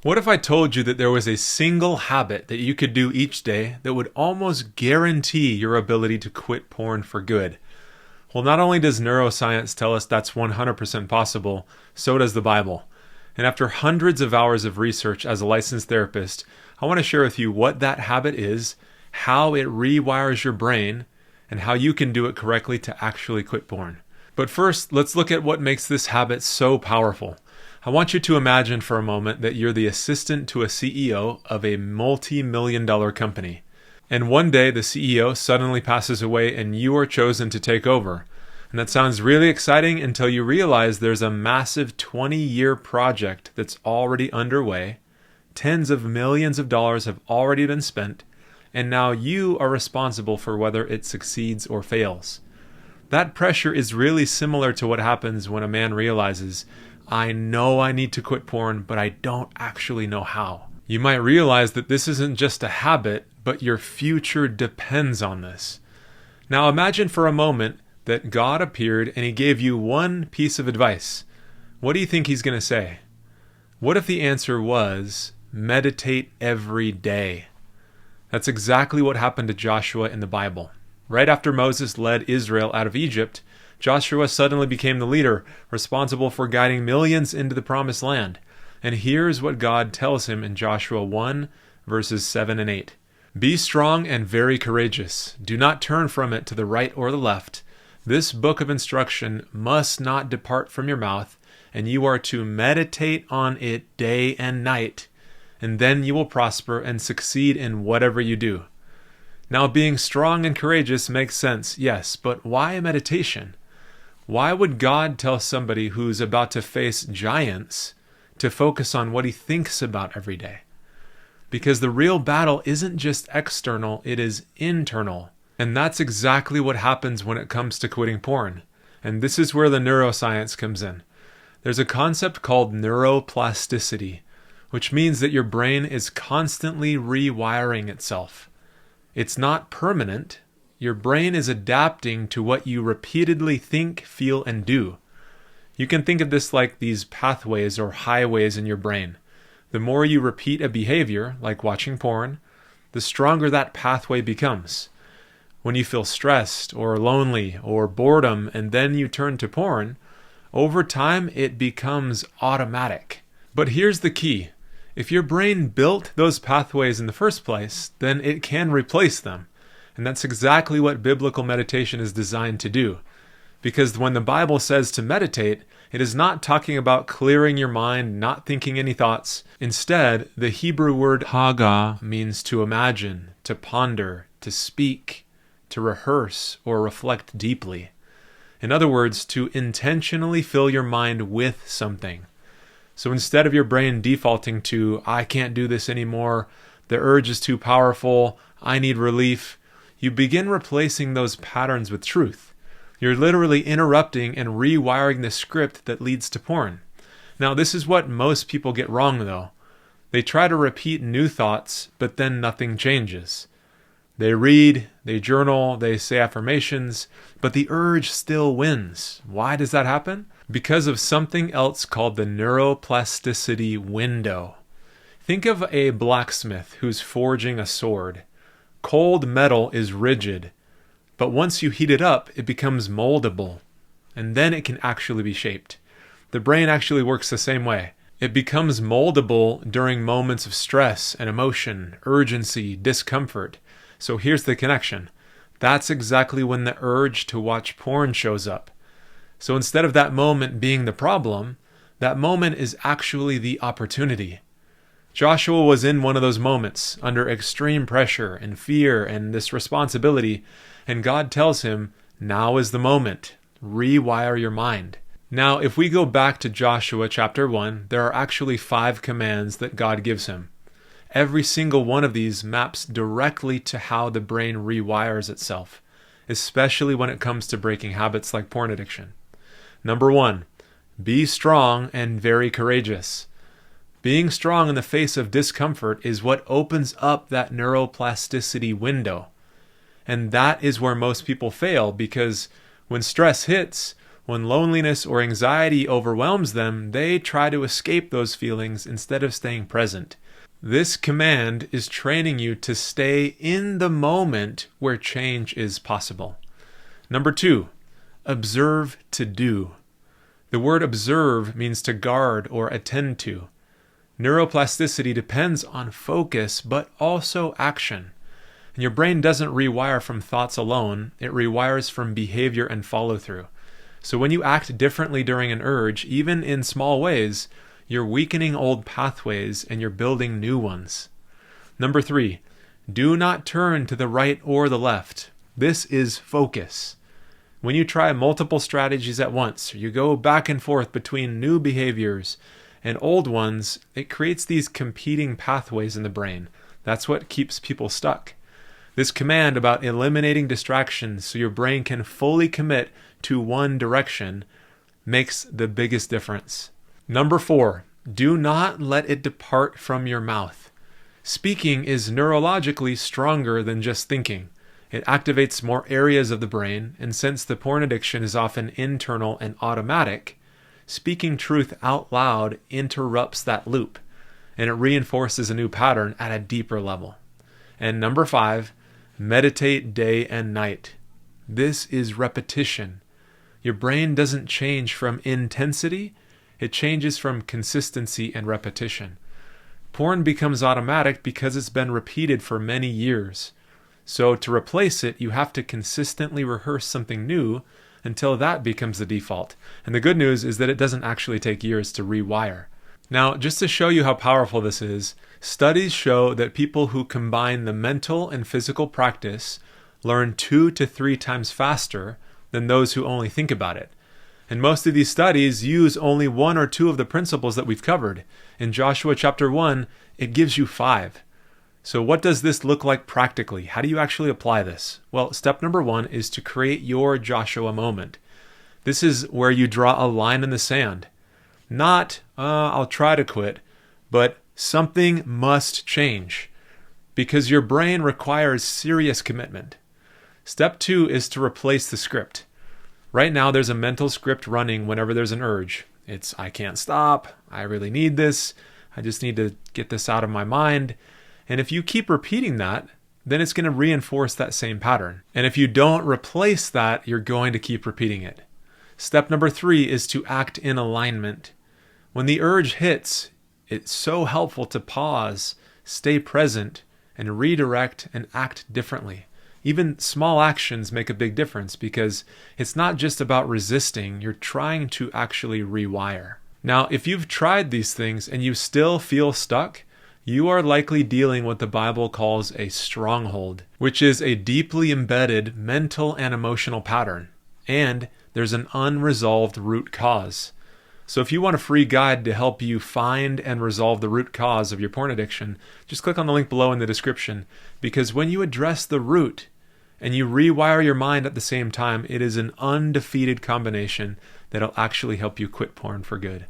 What if I told you that there was a single habit that you could do each day that would almost guarantee your ability to quit porn for good? Well, not only does neuroscience tell us that's 100% possible, so does the Bible. And after hundreds of hours of research as a licensed therapist, I want to share with you what that habit is, how it rewires your brain, and how you can do it correctly to actually quit porn. But first, let's look at what makes this habit so powerful. I want you to imagine for a moment that you're the assistant to a CEO of a multi-million-dollar company. And one day the CEO suddenly passes away and you are chosen to take over. And that sounds really exciting until you realize there's a massive 20-year project that's already underway. Tens of millions of dollars have already been spent, and now you are responsible for whether it succeeds or fails. That pressure is really similar to what happens when a man realizes, I know I need to quit porn, but I don't actually know how. You might realize that this isn't just a habit, but your future depends on this. Now imagine for a moment that God appeared and he gave you one piece of advice. What do you think he's going to say? What if the answer was, meditate every day? That's exactly what happened to Joshua in the Bible. Right after Moses led Israel out of Egypt, Joshua suddenly became the leader, responsible for guiding millions into the promised land. And here's what God tells him in Joshua 1, verses 7 and 8. Be strong and very courageous. Do not turn from it to the right or the left. This book of instruction must not depart from your mouth, and you are to meditate on it day and night, and then you will prosper and succeed in whatever you do. Now, being strong and courageous makes sense, yes, but why meditation? Why would God tell somebody who's about to face giants to focus on what he thinks about every day? Because the real battle isn't just external, it is internal. And that's exactly what happens when it comes to quitting porn. And this is where the neuroscience comes in. There's a concept called neuroplasticity, which means that your brain is constantly rewiring itself. It's not permanent. Your brain is adapting to what you repeatedly think, feel, and do. You can think of this like these pathways or highways in your brain. The more you repeat a behavior, like watching porn, the stronger that pathway becomes. When you feel stressed or lonely or boredom and then you turn to porn, over time it becomes automatic. But here's the key. If your brain built those pathways in the first place, then it can replace them. And that's exactly what biblical meditation is designed to do. Because when the Bible says to meditate, it is not talking about clearing your mind, not thinking any thoughts. Instead, the Hebrew word haga means to imagine, to ponder, to speak, to rehearse, or reflect deeply. In other words, to intentionally fill your mind with something. So instead of your brain defaulting to, I can't do this anymore, the urge is too powerful, I need relief, you begin replacing those patterns with truth. You're literally interrupting and rewiring the script that leads to porn. Now, this is what most people get wrong, though. They try to repeat new thoughts, but then nothing changes. They read, they journal, they say affirmations, but the urge still wins. Why does that happen? Because of something else called the neuroplasticity window. Think of a blacksmith who's forging a sword. Cold metal is rigid, but once you heat it up, it becomes moldable, and then it can actually be shaped. The brain actually works the same way. It becomes moldable during moments of stress and emotion, urgency, discomfort. So here's the connection. That's exactly when the urge to watch porn shows up. So instead of that moment being the problem, that moment is actually the opportunity. Joshua was in one of those moments, under extreme pressure and fear and this responsibility, and God tells him, now is the moment. Rewire your mind. Now, if we go back to Joshua chapter 1, there are actually 5 commands that God gives him. Every single one of these maps directly to how the brain rewires itself, especially when it comes to breaking habits like porn addiction. Number 1, be strong and very courageous. Being strong in the face of discomfort is what opens up that neuroplasticity window. And that is where most people fail, because when stress hits, When loneliness or anxiety overwhelms them, they try to escape those feelings instead of staying present. This command is training you to stay in the moment where change is possible. Number 2, observe to do. The word observe means to guard or attend to. Neuroplasticity depends on focus, but also action. And your brain doesn't rewire from thoughts alone, it rewires from behavior and follow-through. So when you act differently during an urge, even in small ways, you're weakening old pathways and you're building new ones. Number 3, do not turn to the right or the left. This is focus. When you try multiple strategies at once, or you go back and forth between new behaviors and old ones, it creates these competing pathways in the brain. That's what keeps people stuck. This command about eliminating distractions so your brain can fully commit to one direction makes the biggest difference. Number 4, do not let it depart from your mouth. Speaking is neurologically stronger than just thinking. It activates more areas of the brain, and since the porn addiction is often internal and automatic, speaking truth out loud interrupts that loop, and it reinforces a new pattern at a deeper level. And number 5, meditate day and night. This is repetition. Your brain doesn't change from intensity, it changes from consistency and repetition. Porn becomes automatic because it's been repeated for many years. So to replace it, you have to consistently rehearse something new until that becomes the default. And the good news is that it doesn't actually take years to rewire. Now, just to show you how powerful this is, studies show that people who combine the mental and physical practice learn 2 to 3 times faster than those who only think about it. And most of these studies use only 1 or 2 of the principles that we've covered. In Joshua chapter 1, it gives you 5. So what does this look like practically? How do you actually apply this? Well, step number 1 is to create your Joshua moment. This is where you draw a line in the sand. Not, I'll try to quit, but something must change because your brain requires serious commitment. Step 2 is to replace the script. Right now, there's a mental script running whenever there's an urge. It's, I can't stop, I really need this, I just need to get this out of my mind. And if you keep repeating that, then it's going to reinforce that same pattern. And if you don't replace that, you're going to keep repeating it. Step number 3 is to act in alignment. When the urge hits, it's so helpful to pause, stay present, and redirect and act differently. Even small actions make a big difference because it's not just about resisting, you're trying to actually rewire. Now, if you've tried these things and you still feel stuck, you are likely dealing with what the Bible calls a stronghold, which is a deeply embedded mental and emotional pattern. And there's an unresolved root cause. So if you want a free guide to help you find and resolve the root cause of your porn addiction, just click on the link below in the description. Because when you address the root and you rewire your mind at the same time, it is an undefeated combination that'll actually help you quit porn for good.